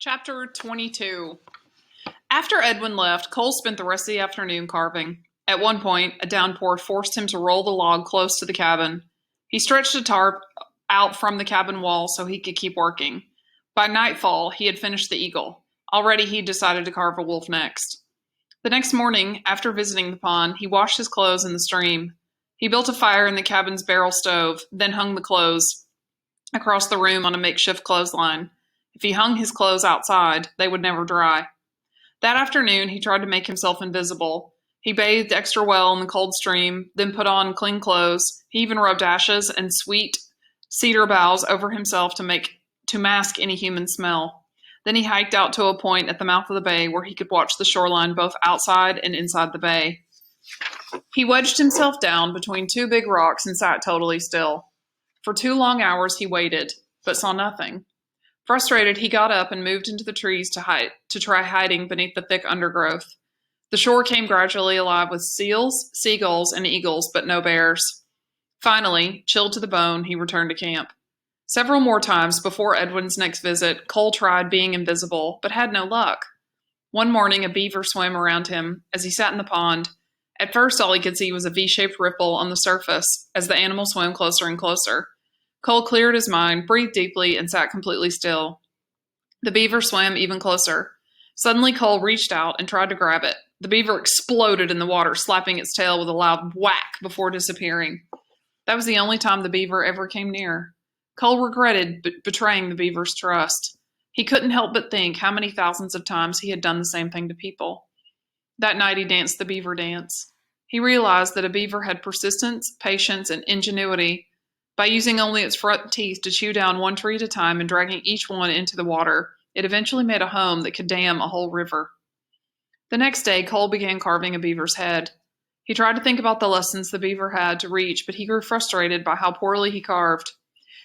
Chapter 22. After Edwin left, Cole spent the rest of the afternoon carving. At one point, a downpour forced him to roll the log close to the cabin. He stretched a tarp out from the cabin wall so he could keep working. By nightfall, he had finished the eagle. Already he decided to carve a wolf next. The next morning, after visiting the pond, he washed his clothes in the stream. He built a fire in the cabin's barrel stove, then hung the clothes across the room on a makeshift clothesline. If he hung his clothes outside, they would never dry. That afternoon, he tried to make himself invisible. He bathed extra well in the cold stream, then put on clean clothes. He even rubbed ashes and sweet cedar boughs over himself to mask any human smell. Then he hiked out to a point at the mouth of the bay where he could watch the shoreline both outside and inside the bay. He wedged himself down between two big rocks and sat totally still. For 2 long hours he waited, but saw nothing. Frustrated, he got up and moved into the trees to try hiding beneath the thick undergrowth. The shore came gradually alive with seals, seagulls, and eagles, but no bears. Finally, chilled to the bone, he returned to camp. Several more times before Edwin's next visit, Cole tried being invisible, but had no luck. One morning, a beaver swam around him as he sat in the pond. At first, all he could see was a V-shaped ripple on the surface as the animal swam closer and closer. Cole cleared his mind, breathed deeply, and sat completely still. The beaver swam even closer. Suddenly, Cole reached out and tried to grab it. The beaver exploded in the water, slapping its tail with a loud whack before disappearing. That was the only time the beaver ever came near. Cole regretted betraying the beaver's trust. He couldn't help but think how many thousands of times he had done the same thing to people. That night, he danced the beaver dance. He realized that a beaver had persistence, patience, and ingenuity. By using only its front teeth to chew down one tree at a time and dragging each one into the water, it eventually made a home that could dam a whole river. The next day, Cole began carving a beaver's head. He tried to think about the lessons the beaver had to reach, but he grew frustrated by how poorly he carved.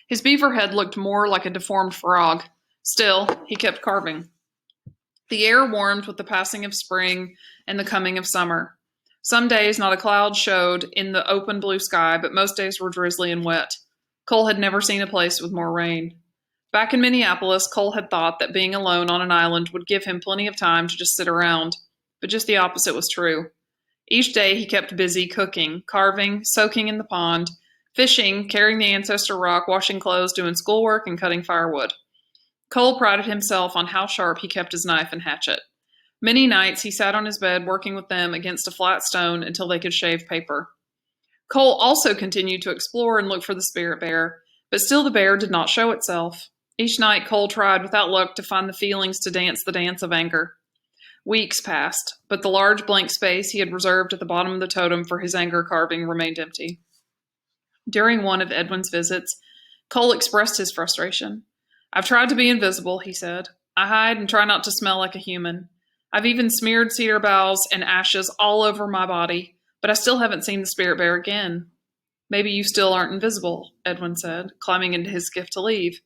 His beaver head looked more like a deformed frog. Still, he kept carving. The air warmed with the passing of spring and the coming of summer. Some days not a cloud showed in the open blue sky, but most days were drizzly and wet. Cole had never seen a place with more rain. Back in Minneapolis, Cole had thought that being alone on an island would give him plenty of time to just sit around, but just the opposite was true. Each day he kept busy cooking, carving, soaking in the pond, fishing, carrying the ancestor rock, washing clothes, doing schoolwork, and cutting firewood. Cole prided himself on how sharp he kept his knife and hatchet. Many nights he sat on his bed working with them against a flat stone until they could shave paper. Cole also continued to explore and look for the spirit bear, but still the bear did not show itself. Each night Cole tried without luck to find the feelings to dance the dance of anger. Weeks passed, but the large blank space he had reserved at the bottom of the totem for his anger carving remained empty. During one of Edwin's visits, Cole expressed his frustration. "I've tried to be invisible," he said. "I hide and try not to smell like a human. I've even smeared cedar boughs and ashes all over my body, but I still haven't seen the spirit bear again." "Maybe you still aren't invisible," Edwin said, climbing into his skiff to leave.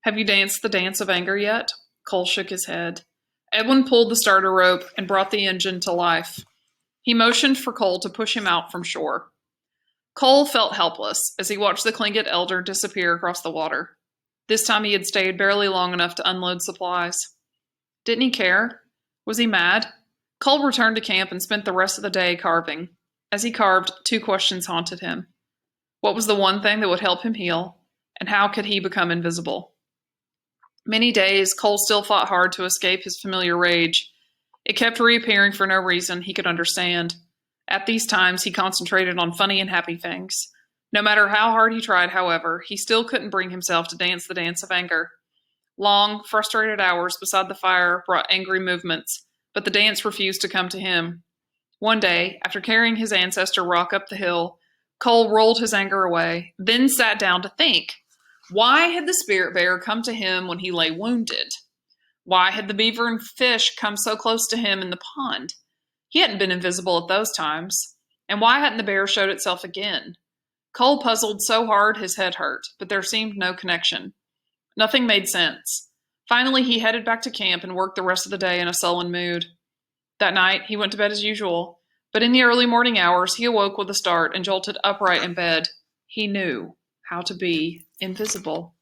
"Have you danced the dance of anger yet?" Cole shook his head. Edwin pulled the starter rope and brought the engine to life. He motioned for Cole to push him out from shore. Cole felt helpless as he watched the Tlingit elder disappear across the water. This time he had stayed barely long enough to unload supplies. Didn't he care? Was he mad? Cole returned to camp and spent the rest of the day carving. As he carved, 2 questions haunted him. What was the one thing that would help him heal? And how could he become invisible? Many days, Cole still fought hard to escape his familiar rage. It kept reappearing for no reason he could understand. At these times, he concentrated on funny and happy things. No matter how hard he tried, however, he still couldn't bring himself to dance the dance of anger. Long, frustrated hours beside the fire brought angry movements, but the dance refused to come to him. One day, after carrying his ancestor rock up the hill, Cole rolled his anger away, then sat down to think. Why had the spirit bear come to him when he lay wounded? Why had the beaver and fish come so close to him in the pond? He hadn't been invisible at those times. And why hadn't the bear showed itself again? Cole puzzled so hard his head hurt, but there seemed no connection. Nothing made sense. Finally, he headed back to camp and worked the rest of the day in a sullen mood. That night, he went to bed as usual, but in the early morning hours, he awoke with a start and jolted upright in bed. He knew how to be invisible.